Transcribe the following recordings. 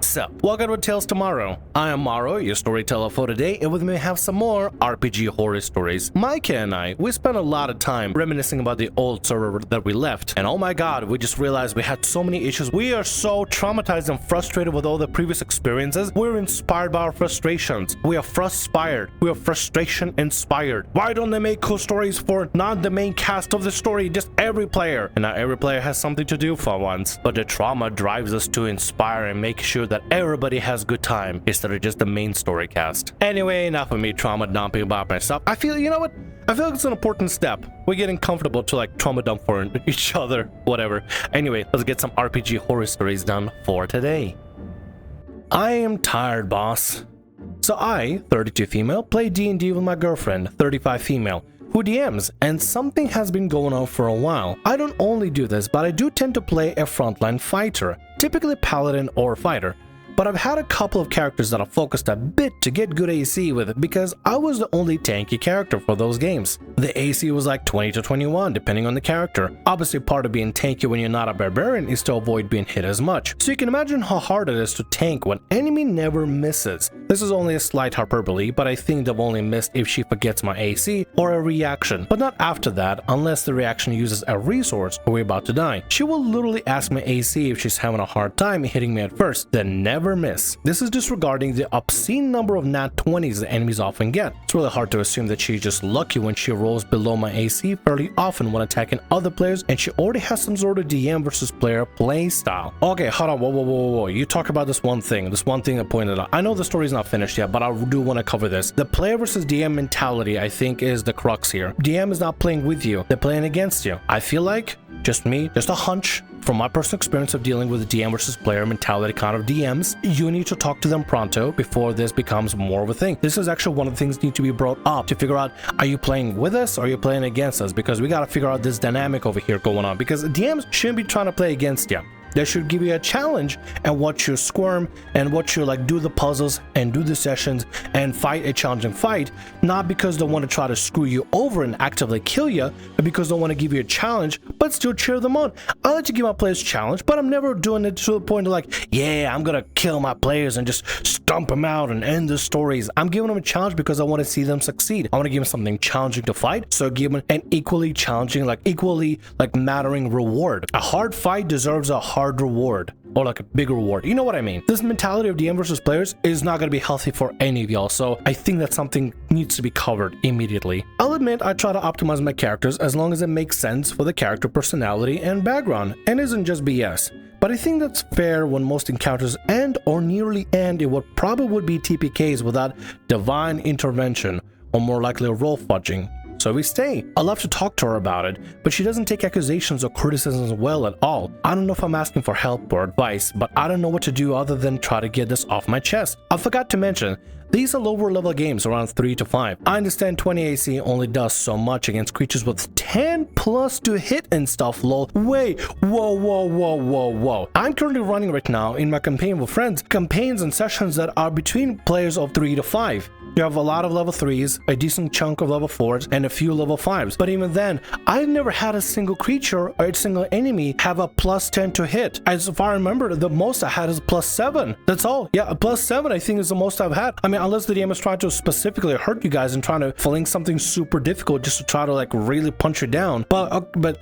What's up? Welcome to Tales Tomorrow. I am Morrow, your storyteller for today, and with me I have some more RPG horror stories. Micah and I, we spent a lot of time reminiscing about the old server that we left, and oh my god, we just realized we had so many issues. We are so traumatized and frustrated with all the previous experiences. We're inspired by our frustrations. We are frustspired. We are frustration inspired. Why don't they make cool stories for not the main cast of the story, just every player? And now every player has something to do for once, but the trauma drives us to inspire and make sure that everybody has good time instead of just the main story cast. Anyway, enough of me trauma dumping about myself. I feel, you know what? I feel like it's an important step. We're getting comfortable to like trauma dump for each other, whatever. Anyway, let's get some RPG horror stories done for today. I am tired, boss. So I, 32 female, play D&D with my girlfriend, 35 female, who DMs, and something has been going on for a while. I don't only do this, but I do tend to play a frontline fighter, typically paladin or fighter. But I've had a couple of characters that I've focused a bit to get good AC with because I was the only tanky character for those games. The AC was like 20 to 21 depending on the character. Obviously part of being tanky when you're not a barbarian is to avoid being hit as much. So you can imagine how hard it is to tank when enemy never misses. This is only a slight hyperbole, but I think they've only missed if she forgets my AC or a reaction, but not after that unless the reaction uses a resource or we're about to die. She will literally ask my AC if she's having a hard time hitting me at first, then never miss. This is disregarding the obscene number of nat 20s the enemies often get. It's really hard to assume that she's just lucky when she rolls below my AC fairly often when attacking other players, and she already has some sort of DM versus player play style. Okay, hold on, whoa. You talk about this one thing I pointed out. I know the story's not finished yet, but I do want to cover this. The player versus DM mentality, I think, is the crux here. DM is not playing with you, they're playing against you. I feel like, just a hunch, from my personal experience of dealing with the DM versus player mentality kind of DMs, you need to talk to them pronto before this becomes more of a thing. This is actually one of the things that need to be brought up to figure out, are you playing with us or are you playing against us? Because we got to figure out this dynamic over here going on, because DMs shouldn't be trying to play against you. They should give you a challenge and watch you squirm and watch you like do the puzzles and do the sessions and fight a challenging fight, not because they want to try to screw you over and actively kill you, but because they want to give you a challenge but still cheer them on. I like to give my players challenge, but I'm never doing it to the point of like, yeah, I'm gonna kill my players and just stomp them out and end the stories. I'm giving them a challenge because I want to see them succeed. I want to give them something challenging to fight, so give them an equally challenging, equally mattering reward. A hard fight deserves a hard reward, or like a big reward. You know what I mean? This mentality of DM versus players is not going to be healthy for any of y'all, so I think that something needs to be covered immediately. I'll admit I try to optimize my characters as long as it makes sense for the character personality and background and isn't just BS. But I think that's fair when most encounters end or nearly end in what probably would be TPKs without divine intervention, or more likely roll fudging. So we stay. I love to talk to her about it, but she doesn't take accusations or criticisms well at all. I don't know if I'm asking for help or advice, but I don't know what to do other than try to get this off my chest. I forgot to mention, these are lower level games around 3 to 5. I understand 20 AC only does so much against creatures with 10 plus to hit and stuff, lol. Wait, whoa. I'm currently running right now in my campaign with friends, campaigns and sessions that are between players of 3 to 5. You have a lot of level 3s, a decent chunk of level 4s, and a few level 5s. But even then, I've never had a single creature or a single enemy have a plus 10 to hit. As far as I remember, the most I had is plus 7. That's all. Yeah, a plus 7 I think is the most I've had. I mean, unless the DM is trying to specifically hurt you guys and trying to fling something super difficult just to try to really punch you down. But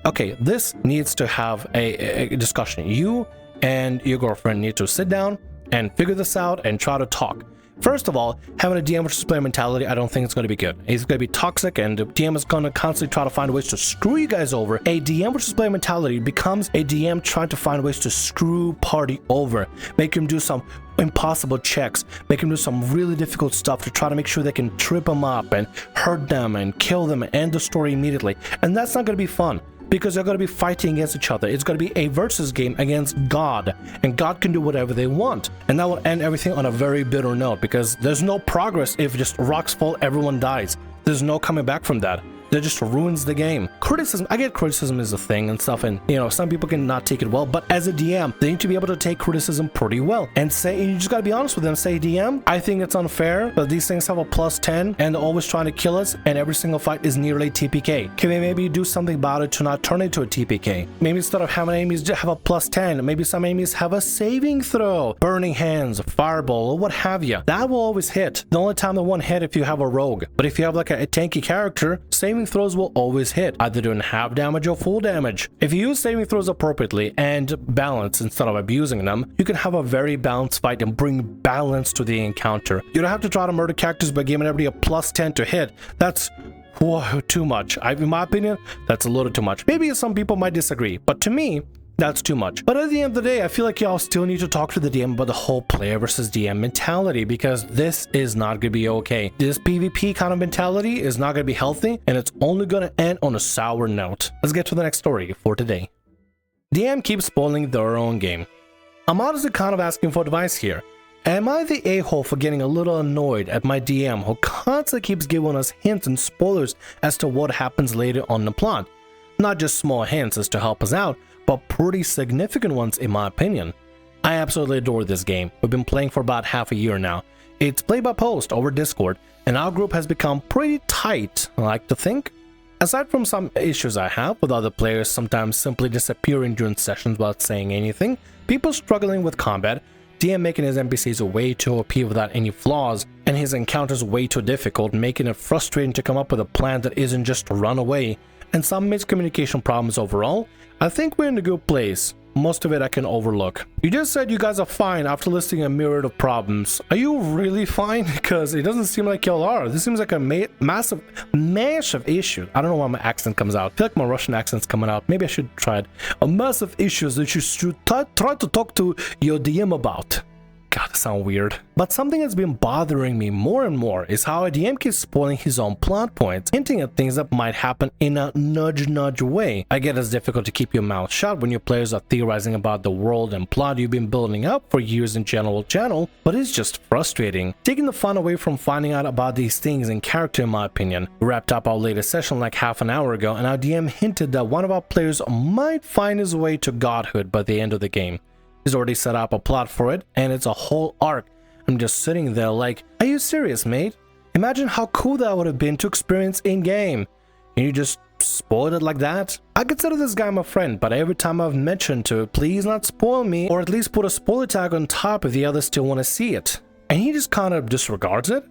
okay, this needs to have a discussion. You and your girlfriend need to sit down and figure this out and try to talk. First of all, having a DM versus player mentality, I don't think it's going to be good. It's going to be toxic, and the DM is going to constantly try to find ways to screw you guys over. A DM versus player mentality becomes a DM trying to find ways to screw party over, make him do some impossible checks, make him do some really difficult stuff to try to make sure they can trip them up and hurt them and kill them and end the story immediately. And that's not going to be fun, because they're going to be fighting against each other. It's going to be a versus game against God, and God can do whatever they want. And that will end everything on a very bitter note, because there's no progress if just rocks fall, everyone dies. There's no coming back from that. that just ruins the game. Criticism, I get criticism is a thing and stuff, and you know, some people can not take it well, but as a DM, they need to be able to take criticism pretty well and say, you just gotta be honest with them, say, DM, I think it's unfair that these things have a +10 and they're always trying to kill us, and every single fight is nearly TPK. Can we maybe do something about it to not turn it into a TPK? Maybe instead of having enemies have a +10, maybe some enemies have a saving throw, burning hands, fireball, or what have you. That will always hit. The only time that won't hit if you have a rogue, but if you have like a tanky character, saving throws will always hit, either doing half damage or full damage. If you use saving throws appropriately and balance instead of abusing them, you can have a very balanced fight and bring balance to the encounter. You don't have to try to murder characters by giving everybody a +10 to hit. That's too much. In my opinion, that's a little too much. Maybe some people might disagree, but to me, that's too much. But at the end of the day, I feel like y'all still need to talk to the DM about the whole player versus DM mentality, because this is not going to be okay. This PvP kind of mentality is not going to be healthy, and it's only going to end on a sour note. Let's get to the next story for today. DM keeps spoiling their own game. I'm honestly kind of asking for advice here. Am I the a-hole for getting a little annoyed at my DM who constantly keeps giving us hints and spoilers as to what happens later on in the plot? Not just small hints as to help us out, but pretty significant ones in my opinion. I absolutely adore this game. We've been playing for about half a year now. It's play by post over Discord, and our group has become pretty tight, I like to think. Aside from some issues I have with other players sometimes simply disappearing during sessions without saying anything, people struggling with combat, DM making his NPCs way too OP without any flaws, and his encounters way too difficult, making it frustrating to come up with a plan that isn't just to run away, and some miscommunication problems overall, I think we're in a good place. Most of it I can overlook. You just said you guys are fine after listing a myriad of problems. Are you really fine? Because it doesn't seem like y'all are. This seems like a massive mash of issues. I don't know why my accent comes out. I feel like my Russian accent's coming out. Maybe I should try it. A massive issues that you should try to talk to your DM about. God, that sounds weird. But something that's been bothering me more and more is how a DM keeps spoiling his own plot points, hinting at things that might happen in a nudge way. I get it's difficult to keep your mouth shut when your players are theorizing about the world and plot you've been building up for years in general channel, but it's just frustrating. Taking the fun away from finding out about these things in character, in my opinion. We wrapped up our latest session like half an hour ago, and our DM hinted that one of our players might find his way to godhood by the end of the game. He's already set up a plot for it, and it's a whole arc. I'm just sitting there like, are you serious, mate? Imagine how cool that would have been to experience in-game. And you just spoiled it like that? I consider this guy my friend, but every time I've mentioned to please not spoil me, or at least put a spoiler tag on top if the others still want to see it. And he just kind of disregards it,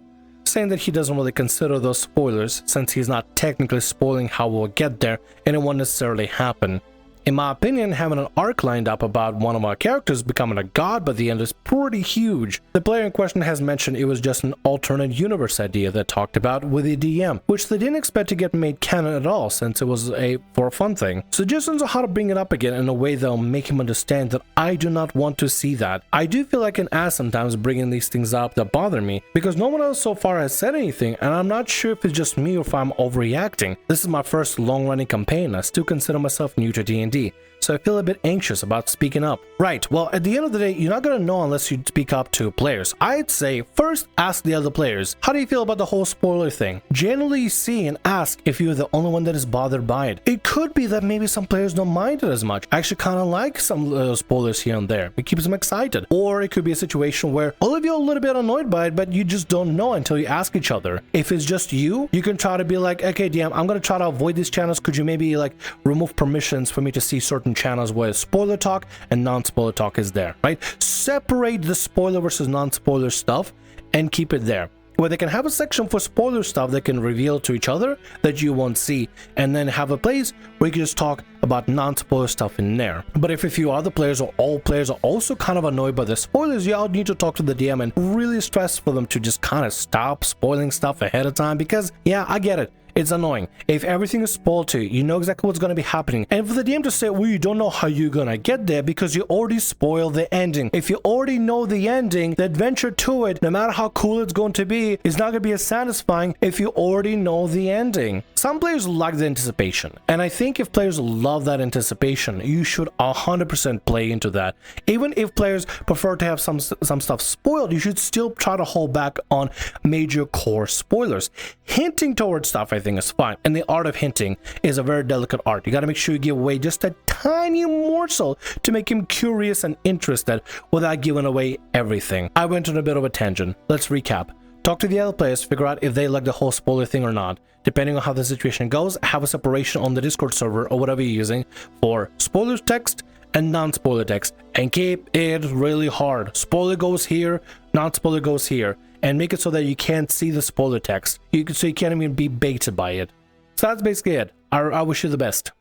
saying that he doesn't really consider those spoilers since he's not technically spoiling how we'll get there and it won't necessarily happen. In my opinion, having an arc lined up about one of our characters becoming a god by the end is pretty huge. The player in question has mentioned it was just an alternate universe idea they talked about with the DM, which they didn't expect to get made canon at all since it was for a fun thing. Suggestions on how to bring it up again in a way that'll make him understand that I do not want to see that. I do feel like an ass sometimes bringing these things up that bother me, because no one else so far has said anything, and I'm not sure if it's just me or if I'm overreacting. This is my first long-running campaign. I still consider myself new to D&D. So I feel a bit anxious about speaking up. Right, well, at the end of the day, you're not gonna know unless you speak up to players. I'd say first ask the other players, how do you feel about the whole spoiler thing? Generally see and ask if you're the only one that is bothered by it. It could be that maybe some players don't mind it as much. I actually kind of like some spoilers here and there. It keeps them excited. Or it could be a situation where all of you are a little bit annoyed by it, but you just don't know until you ask each other. If it's just you can try to be like, okay, DM, I'm gonna try to avoid these channels. Could you maybe like remove permissions for me to see certain channels where spoiler talk and non-spoiler talk is there, right? Separate the spoiler versus non-spoiler stuff and keep it there, where they can have a section for spoiler stuff they can reveal to each other that you won't see, and then have a place where you can just talk about non-spoiler stuff in there. But if a few other players or all players are also kind of annoyed by the spoilers, you all need to talk to the DM and really stress for them to just kind of stop spoiling stuff ahead of time, because yeah, I get it. It's annoying. If everything is spoiled to you, you know exactly what's going to be happening. And for the DM to say, well, you don't know how you're going to get there because you already spoiled the ending. If you already know the ending, the adventure to it, no matter how cool it's going to be, is not going to be as satisfying if you already know the ending. Some players like the anticipation. And I think if players love that anticipation, you should 100% play into that. Even if players prefer to have some stuff spoiled, you should still try to hold back on major core spoilers. Hinting towards stuff, I think, everything is fine. And the art of hinting is a very delicate art. You gotta make sure you give away just a tiny morsel to make him curious and interested without giving away everything. I went on a bit of a tangent. Let's recap. Talk to the other players, figure out if they like the whole spoiler thing or not. Depending on how the situation goes, have a separation on the Discord server or whatever you're using for spoiler text and non-spoiler text, and keep it really hard. Spoiler goes here, non-spoiler goes here, and make it so that you can't see the spoiler text, so you can't even be baited by it. So that's basically it. I wish you the best.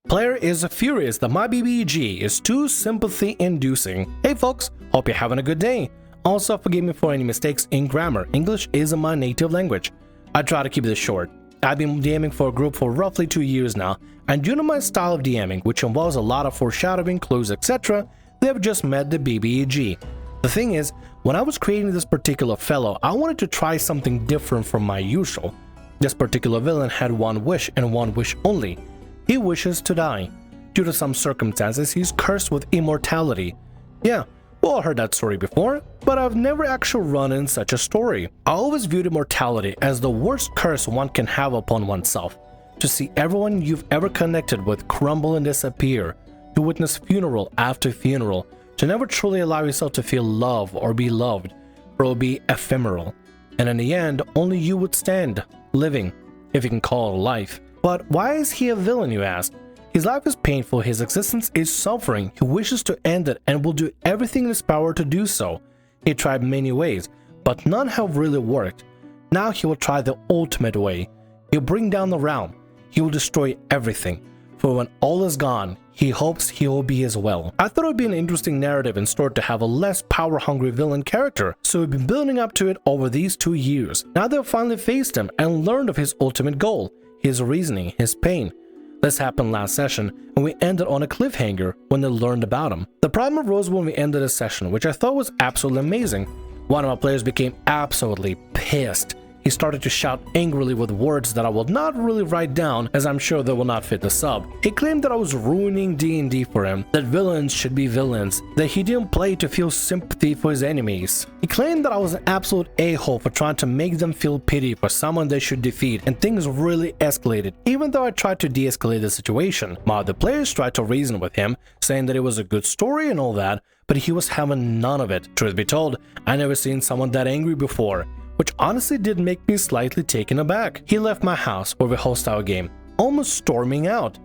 Player is furious that my BBEG is too sympathy-inducing. Hey folks, hope you're having a good day. Also, forgive me for any mistakes in grammar. English isn't my native language. I try to keep this short. I've been DMing for a group for roughly 2 years now, and due to my style of DMing, which involves a lot of foreshadowing, clues, etc., they have just met the BBEG. The thing is, when I was creating this particular fellow, I wanted to try something different from my usual. This particular villain had one wish and one wish only. He wishes to die. Due to some circumstances, he's cursed with immortality. Yeah, we all heard that story before, but I've never actually run in such a story. I always viewed immortality as the worst curse one can have upon oneself. To see everyone you've ever connected with crumble and disappear, to witness funeral after funeral, to never truly allow yourself to feel love or be loved, for it will be ephemeral. And in the end, only you would stand, living, if you can call it life. But why is he a villain, you ask? His life is painful, his existence is suffering, he wishes to end it and will do everything in his power to do so. He tried many ways, but none have really worked. Now he will try the ultimate way. He'll bring down the realm. He will destroy everything. For when all is gone, he hopes he will be as well. I thought it would be an interesting narrative in store to have a less power-hungry villain character, so we've been building up to it over these 2 years. Now they've finally faced him and learned of his ultimate goal, his reasoning, his pain. This happened last session, and we ended on a cliffhanger when they learned about him. The problem arose when we ended a session, which I thought was absolutely amazing. One of my players became absolutely pissed. He started to shout angrily with words that I will not really write down, as I'm sure they will not fit the sub. He claimed that I was ruining D&D for him, that villains should be villains, that he didn't play to feel sympathy for his enemies. He claimed that I was an absolute a-hole for trying to make them feel pity for someone they should defeat, and things really escalated. Even though I tried to de-escalate the situation, my other players tried to reason with him, saying that it was a good story and all that, but he was having none of it. Truth be told, I never seen someone that angry before, which honestly did make me slightly taken aback. He left my house where we host our game, almost storming out.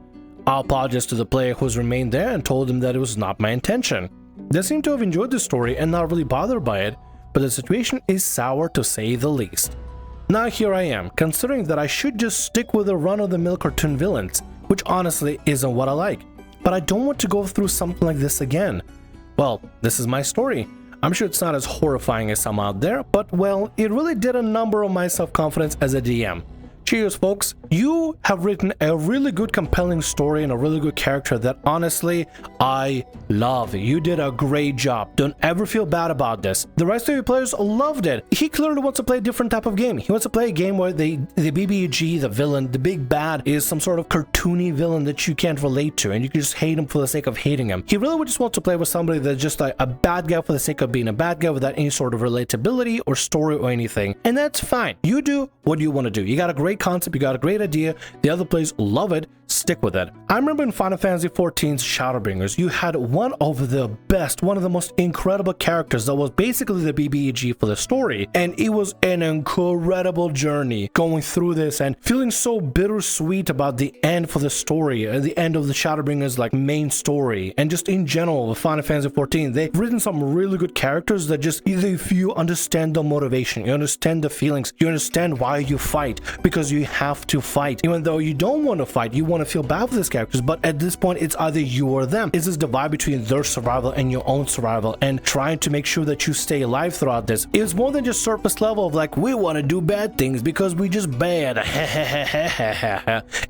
I apologized to the player who's remained there and told him that it was not my intention. They seem to have enjoyed the story and not really bothered by it, but the situation is sour to say the least. Now here I am, considering that I should just stick with the run-of-the-mill cartoon villains, which honestly isn't what I like. But I don't want to go through something like this again. Well, this is my story. I'm sure it's not as horrifying as some out there, but well, it really did a number on my self-confidence as a DM. Cheers, folks. You have written a really good, compelling story and a really good character that honestly, I love. You did a great job. Don't ever feel bad about this. The rest of your players loved it. He clearly wants to play a different type of game. He wants to play a game where the BBEG, the villain, the big bad, is some sort of cartoony villain that you can't relate to, and you can just hate him for the sake of hating him. He really would just want to play with somebody that's just like a bad guy for the sake of being a bad guy without any sort of relatability or story or anything. And that's fine. You do what you want to do. You got a great concept, you got a great idea, the other players love it, stick with it. I remember in Final Fantasy XIV's Shadowbringers, you had one of the best, one of the most incredible characters that was basically the BBEG for the story, and it was an incredible journey going through this and feeling so bittersweet about the end for the story, the end of the Shadowbringers like main story, and just in general with Final Fantasy XIV, they've written some really good characters that just, either if you understand the motivation, you understand the feelings, you understand why you fight, because you have to fight. Even though you don't want to fight, you want to feel bad for these characters, but at this point it's either you or them. It's this divide between their survival and your own survival, and trying to make sure that you stay alive throughout this. It's more than just surface level of like, we want to do bad things because we just bad.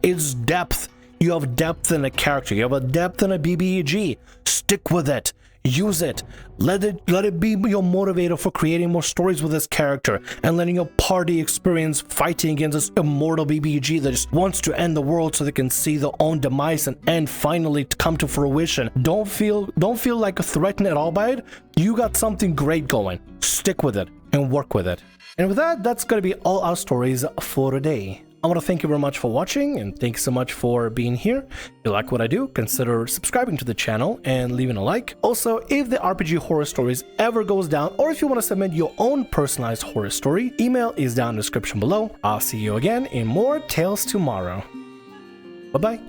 It's depth. You have depth in a character, you have a depth in a BBEG. Stick with it. Use it. Let it be your motivator for creating more stories with this character and letting your party experience fighting against this immortal BBG that just wants to end the world so they can see their own demise and end finally to come to fruition. Don't feel like threatened at all by it. You got something great going. Stick with it and work with it. And with that, that's gonna be all our stories for today. I want to thank you very much for watching, and thanks so much for being here. If you like what I do, consider subscribing to the channel and leaving a like. Also, if the RPG Horror Stories ever goes down, or if you want to submit your own personalized horror story, email is down in the description below. I'll see you again in more Tales tomorrow. Bye-bye.